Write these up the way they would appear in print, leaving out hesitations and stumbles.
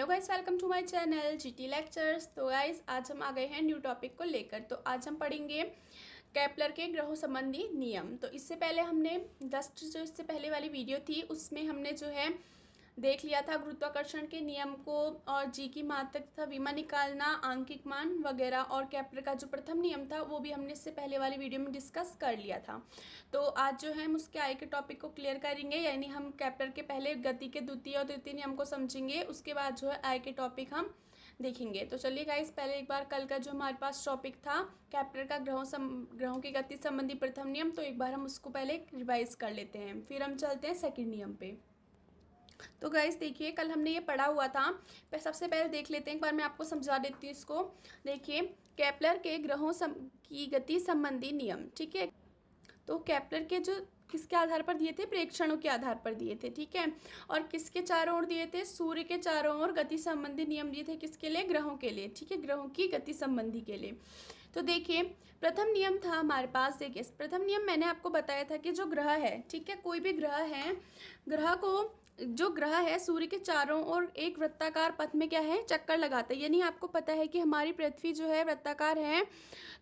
Hello guys, welcome to my channel GT lectures. तो guys आज हम आ गए हैं न्यू टॉपिक को लेकर। तो आज हम पढ़ेंगे केपलर के ग्रहों संबंधी नियम। तो इससे पहले हमने जो इससे पहले वाली वीडियो थी उसमें हमने जो है देख लिया था गुरुत्वाकर्षण के नियम को, और जी की मात्रक तथा विमा निकालना, आंकिक मान वगैरह, और केपलर का जो प्रथम नियम था वो भी हमने इससे पहले वाली वीडियो में डिस्कस कर लिया था। तो आज जो है हम उसके आगे के टॉपिक को क्लियर करेंगे, यानी हम केपलर के पहले गति के द्वितीय और तृतीय नियम को समझेंगे, उसके बाद जो है आगे के टॉपिक हम देखेंगे। तो चलिए गाइस, पहले एक बार कल का जो हमारे पास टॉपिक था केपलर का ग्रहों की गति संबंधी प्रथम नियम, तो एक बार हम उसको पहले रिवाइज कर लेते हैं, फिर हम चलते हैं सेकंड नियम पे। तो गाइस देखिए, कल हमने ये पढ़ा हुआ था, पर सबसे पहले देख लेते हैं, एक बार मैं आपको समझा देती हूँ इसको। देखिए, केपलर के ग्रहों की गति संबंधी नियम, ठीक है। तो केपलर के जो किसके आधार पर दिए थे? प्रेक्षणों के आधार पर दिए थे, ठीक है। और किसके चारों ओर दिए थे? सूर्य के चारों ओर गति संबंधी नियम दिए थे। किसके लिए? ग्रहों के लिए, ठीक है, ग्रहों की गति संबंधी के लिए। तो देखिए, प्रथम नियम था हमारे पास। देखिए, प्रथम नियम मैंने आपको बताया था कि जो ग्रह है, ठीक है, कोई भी ग्रह है, ग्रह को जो ग्रह है सूर्य के चारों ओर एक वृत्ताकार पथ में क्या है? चक्कर लगाता है। यानी आपको पता है कि हमारी पृथ्वी जो है वृत्ताकार है,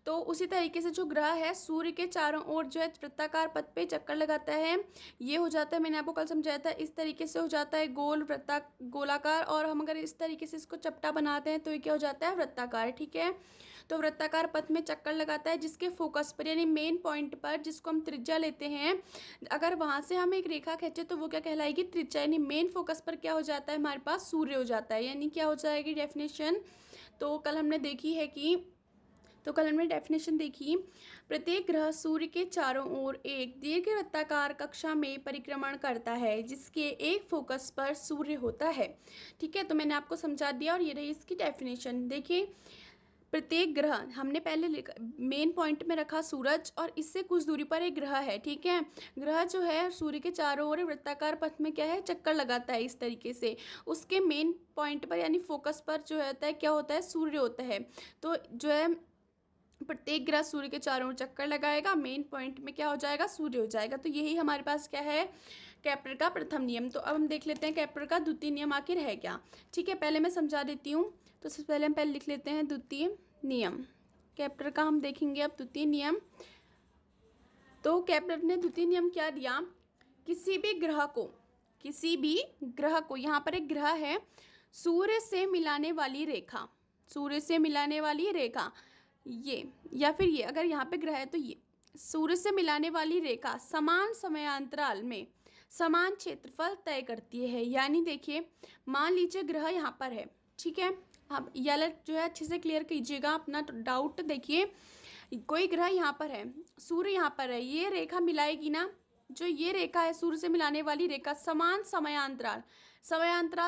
तो उसी तरीके से जो ग्रह है सूर्य के चारों ओर जो है वृत्ताकार पथ पे चक्कर लगाता है। ये हो जाता है, मैंने आपको कल समझाया था, इस तरीके से हो जाता है गोलाकार, और हम अगर इस तरीके से इसको चपटा बनाते हैं तो ये क्या हो जाता है? वृत्ताकार, ठीक है। तो वृत्ताकार पथ में चक्कर लगाता है, जिसके फोकस पर यानी मेन पॉइंट पर, जिसको हम त्रिज्या लेते हैं, अगर वहां से हम एक रेखा खींचे तो वो क्या कहलाएगी? त्रिज्या। यानी मेन फोकस पर क्या हो जाता है हमारे पास? सूर्य हो जाता है। यानी क्या हो जाएगी डेफिनेशन? तो कल हमने डेफिनेशन देखी, प्रत्येक ग्रह सूर्य के चारों ओर एक दीर्घवृत्ताकार कक्षा में परिक्रमण करता है, जिसके एक फोकस पर सूर्य होता है, ठीक है। तो मैंने आपको समझा दिया, और ये रही इसकी डेफिनेशन। देखिए, प्रत्येक ग्रह हमने पहले मेन पॉइंट में रखा सूरज, और इससे कुछ दूरी पर एक ग्रह है, ठीक है। ग्रह जो है सूर्य के चारों ओर वृत्ताकार पथ में क्या है? चक्कर लगाता है इस तरीके से। उसके मेन पॉइंट पर यानी फोकस पर जो होता है क्या होता है? सूर्य होता है। तो जो है प्रत्येक ग्रह सूर्य के चारों ओर चक्कर लगाएगा, मेन पॉइंट में क्या हो जाएगा? सूर्य हो जाएगा। तो यही हमारे पास क्या है? केपलर का प्रथम नियम। तो अब हम देख लेते हैं केपलर का द्वितीय नियम आखिर है क्या, ठीक है। पहले मैं समझा देती हूँ। तो सबसे पहले हम लिख लेते हैं द्वितीय नियम। केपलर का हम देखेंगे अब द्वितीय नियम। तो केपलर ने द्वितीय नियम क्या दिया? किसी भी ग्रह को, यहाँ पर एक ग्रह है, सूर्य से मिलाने वाली रेखा, ये, या फिर ये, अगर यहाँ पे ग्रह है तो ये सूर्य से मिलाने वाली रेखा समान समयांतराल में समान क्षेत्रफल तय करती है। यानी देखिए, मान लीजिए ग्रह यहाँ पर है, ठीक है। अब ये अलग जो है अच्छे से क्लियर कीजिएगा अपना डाउट। देखिए, कोई ग्रह यहाँ पर है, सूर्य यहाँ पर है, ये रेखा मिलाएगी ना, जो ये रेखा है सूर्य से मिलाने वाली रेखा, समान समयांतराल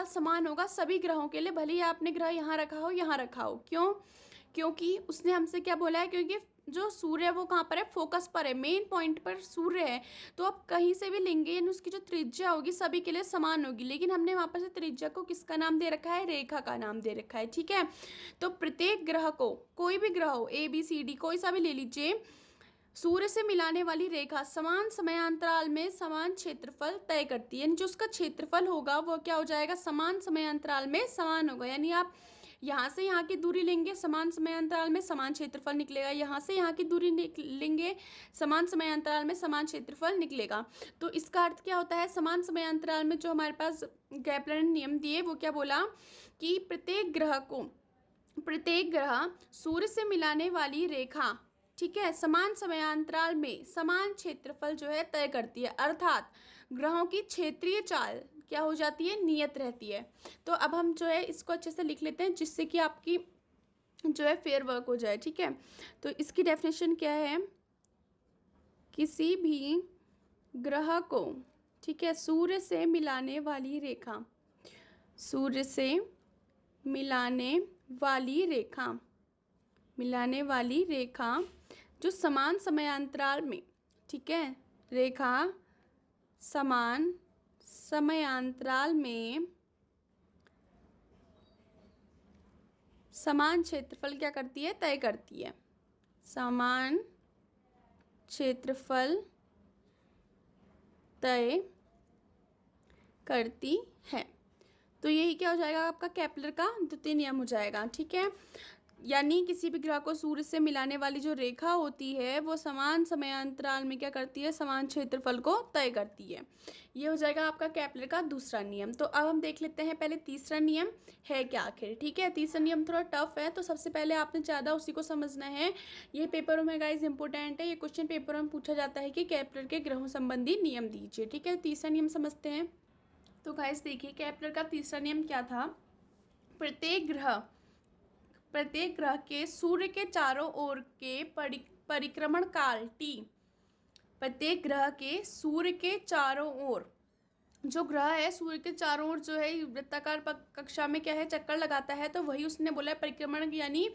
समान होगा सभी ग्रहों के लिए, भले ही आपने ग्रह यहाँ रखा हो, यहाँ रखा हो। क्यों? क्योंकि उसने हमसे क्या बोला है? क्योंकि जो सूर्य है वो कहाँ पर है? फोकस पर है, मेन पॉइंट पर सूर्य है। तो आप कहीं से भी लेंगे, यानी उसकी जो त्रिज्या होगी सभी के लिए समान होगी, लेकिन हमने वहाँ पर से त्रिज्या को किसका नाम दे रखा है? रेखा का नाम दे रखा है, ठीक है। तो प्रत्येक ग्रह को, कोई भी ग्रह हो, ABCD कोई सा भी ले लीजिए, सूर्य से मिलाने वाली रेखा समान समयांतराल में समान क्षेत्रफल तय करती है। यानी जो उसका क्षेत्रफल होगा वो क्या हो जाएगा? समान समयांतराल में समान होगा। यानी आप यहाँ से यहाँ की दूरी लेंगे, समान समयांतराल में समान क्षेत्रफल निकलेगा, यहाँ से यहाँ की दूरी लेंगे, समान समयांतराल में समान क्षेत्रफल निकलेगा। तो इसका अर्थ क्या होता है? समान समयांतराल में जो हमारे पास केपलर ने नियम दिए वो क्या बोला कि प्रत्येक ग्रह सूर्य से मिलाने वाली रेखा, ठीक है, समान समयांतराल में समान क्षेत्रफल जो है तय करती है। अर्थात ग्रहों की क्षेत्रीय चाल क्या हो जाती है? नियत रहती है। तो अब हम जो है इसको अच्छे से लिख लेते हैं, जिससे कि आपकी जो है फेयर वर्क हो जाए, ठीक है। तो इसकी डेफिनेशन क्या है? किसी भी ग्रह को, ठीक है, सूर्य से मिलाने वाली रेखा जो समान समयांतराल में, ठीक है, रेखा समान समयांतराल में समान क्षेत्रफल क्या करती है? तय करती है। समान क्षेत्रफल तय करती है। तो यही क्या हो जाएगा, आपका केपलर का द्वितीय नियम हो जाएगा। ठीक है, यानी किसी भी ग्रह को सूर्य से मिलाने वाली जो रेखा होती है वो समान समयांतराल में क्या करती है, समान क्षेत्रफल को तय करती है। ये हो जाएगा आपका केपलर का दूसरा नियम। तो अब हम देख लेते हैं पहले तीसरा नियम है क्या आखिर। ठीक है, तीसरा नियम थोड़ा टफ है, तो सबसे पहले आपने ज़्यादा उसी को समझना है। ये पेपरों में गाइज इंपॉर्टेंट है, ये क्वेश्चन पेपरों में पूछा जाता है कि केपलर के ग्रहों संबंधी नियम दीजिए। ठीक है, तीसरा नियम समझते हैं। तो गाइज देखिए, केपलर का तीसरा नियम क्या था, प्रत्येक ग्रह के सूर्य के चारों ओर के परिक्रमण काल टी, प्रत्येक ग्रह के सूर्य के चारों ओर, जो ग्रह है सूर्य के चारों ओर जो है वृत्ताकार कक्षा में क्या है, चक्कर लगाता है, तो वही उसने बोला है परिक्रमण यानी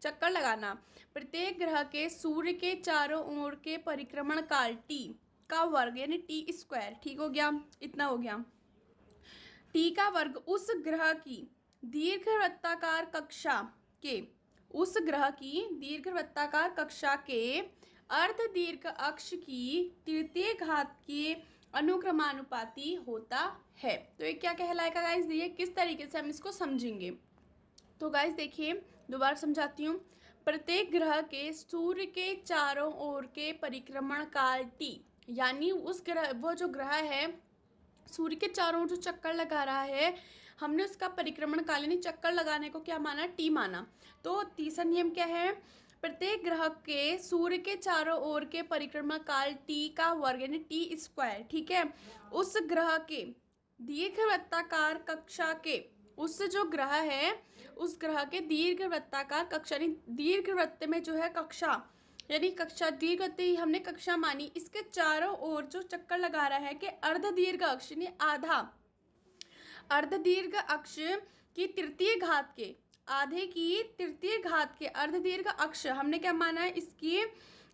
चक्कर लगाना। प्रत्येक ग्रह के सूर्य के चारों ओर के परिक्रमण काल टी का वर्ग यानी टी स्क्वायर, ठीक हो गया, इतना हो गया, टी का वर्ग उस ग्रह की दीर्घवृत्ताकार कक्षा के, उस ग्रह की दीर्घवृत्ताकार कक्षा के अर्ध दीर्घ अक्ष की तृतीय घात के अनुक्रमानुपाती होता है। तो ये क्या कहलाएगा गाइस, देखिए किस तरीके से हम इसको समझेंगे। तो गाइस देखिए दोबारा समझाती हूँ। प्रत्येक ग्रह के सूर्य के चारों ओर के परिक्रमण काल टी, यानी उस ग्रह, वो जो ग्रह है सूर्य के चारों ओर जो चक्कर लगा रहा है, हमने उसका परिक्रमण काल यानी चक्कर लगाने को क्या माना, टी माना। तो तीसरा नियम क्या है, प्रत्येक ग्रह के सूर्य के चारों ओर के परिक्रमण काल टी का वर्ग यानी टी स्क्वायर, ठीक है, उस ग्रह के दीर्घवृत्ताकार कक्षा के, उस जो ग्रह है उस ग्रह के दीर्घवृत्ताकार कक्षा यानी दीर्घवृत्त में जो है कक्षा यानी कक्षा, दीर्घवृत्त ही हमने कक्षा मानी, इसके चारों ओर जो चक्कर लगा रहा है कि अर्ध दीर्घ अक्ष यानी आधा, अर्ध दीर्घ अक्ष की तृतीय घात के, आधे की तृतीय घात के अर्ध दीर्घ अक्ष हमने क्या माना है, इसकी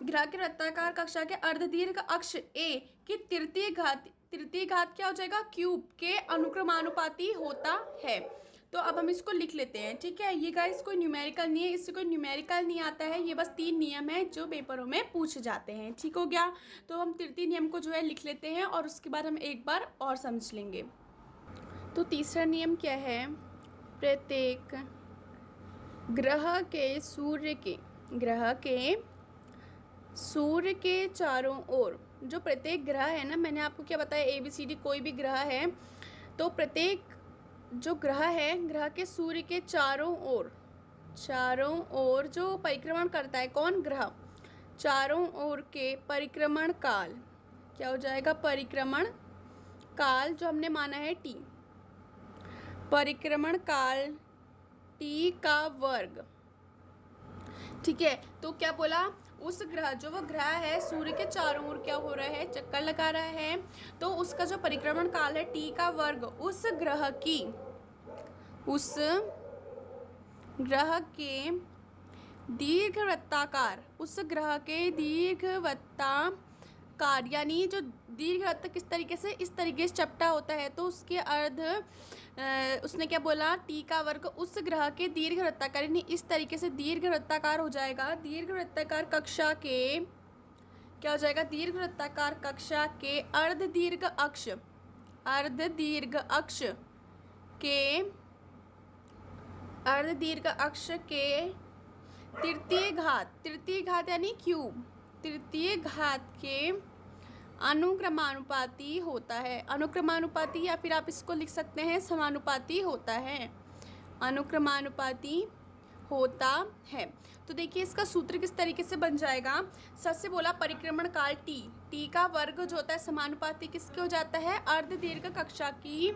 ग्रह के वृत्ताकार कक्षा के अर्ध दीर्घ अक्ष ए की तृतीय घात क्या हो जाएगा, क्यूब के अनुक्रमानुपाती होता है। तो अब हम इसको लिख लेते हैं। ठीक है, ये गाइस कोई न्यूमेरिकल नहीं है, इससे कोई न्यूमेरिकल नहीं आता है, ये बस 3 नियम है जो पेपरों में पूछे जाते हैं। ठीक हो गया, तो हम तृतीय नियम को जो है लिख लेते हैं और उसके बाद हम एक बार और समझ लेंगे। तो तीसरा नियम क्या है, प्रत्येक ग्रह के सूर्य के चारों ओर, जो प्रत्येक ग्रह है ना, मैंने आपको क्या बताया, ABCD कोई भी ग्रह है, तो प्रत्येक जो ग्रह है, ग्रह के सूर्य के चारों ओर जो परिक्रमण करता है, कौन, ग्रह, चारों ओर के परिक्रमण काल क्या हो जाएगा, परिक्रमण काल जो हमने माना है टी, परिक्रमण काल टी का वर्ग। ठीक है, तो क्या बोला, उस ग्रह, जो वो ग्रह है सूर्य के चारों ओर क्या हो रहा है, चक्कर लगा रहा है, तो उसका जो परिक्रमण काल है टी का वर्ग उस ग्रह के दीर्घवृत्ताकार, उस ग्रह के दीर्घवृत्ताकार यानी जो दीर्घवृत्त किस तरीके से, इस तरीके से चपटा होता है, तो उसके अर्ध उसने क्या बोला, टी का वर्ग उस ग्रह के दीर्घवृत्ताकार यानी इस तरीके से दीर्घवृत्ताकार हो जाएगा, दीर्घवृत्ताकार कक्षा के क्या हो जाएगा, दीर्घवृत्ताकार कक्षा के अर्ध दीर्घ अक्ष के तृतीय घात यानी क्यूब, तृतीय घात के अनुक्रमानुपाती होता है, अनुक्रमानुपाती या फिर आप इसको लिख सकते हैं समानुपाती होता है, अनुक्रमानुपाती होता है। तो देखिए इसका सूत्र किस तरीके से बन जाएगा, सबसे बोला परिक्रमण काल टी का वर्ग जो होता है समानुपाती किसके हो जाता है, अर्ध दीर्घ कक्षा की,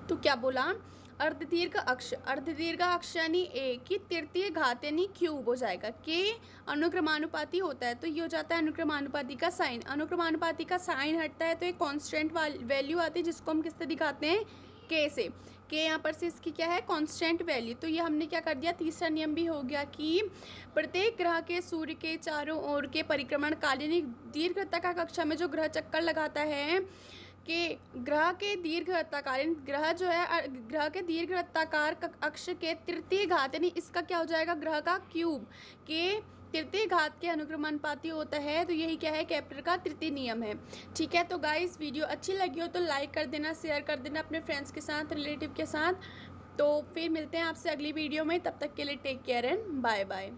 तो क्या बोला, अर्ध दीर्घ अक्ष यानी ए की तृतीय घात यानी क्यूब हो जाएगा, के अनुक्रमानुपाती होता है, तो ये हो जाता है अनुक्रमानुपाती का साइन, अनुक्रमानुपाती का साइन हटता है तो एक कांस्टेंट वैल्यू आती है जिसको हम किससे दिखाते हैं, के से, के यहाँ पर से इसकी क्या है, कांस्टेंट वैल्यू। तो ये हमने क्या कर दिया, तीसरा नियम भी हो गया कि प्रत्येक ग्रह के सूर्य के चारों ओर के परिक्रमण काल यानी दीर्घवृत्ताकार कक्षा में जो ग्रह चक्कर लगाता है कि ग्रह के दीर्घवृत्ताकार, ग्रह जो है ग्रह के दीर्घवृत्ताकार अक्ष के तृतीय घात यानी इसका क्या हो जाएगा, ग्रह का क्यूब के तृतीय घात के अनुक्रमानुपाती होता है। तो यही क्या है, केपलर का तृतीय नियम है। ठीक है, तो गाइस वीडियो अच्छी लगी हो तो लाइक कर देना, शेयर कर देना अपने फ्रेंड्स के साथ, रिलेटिव के साथ। तो फिर मिलते हैं आपसे अगली वीडियो में, तब तक के लिए take care and bye bye.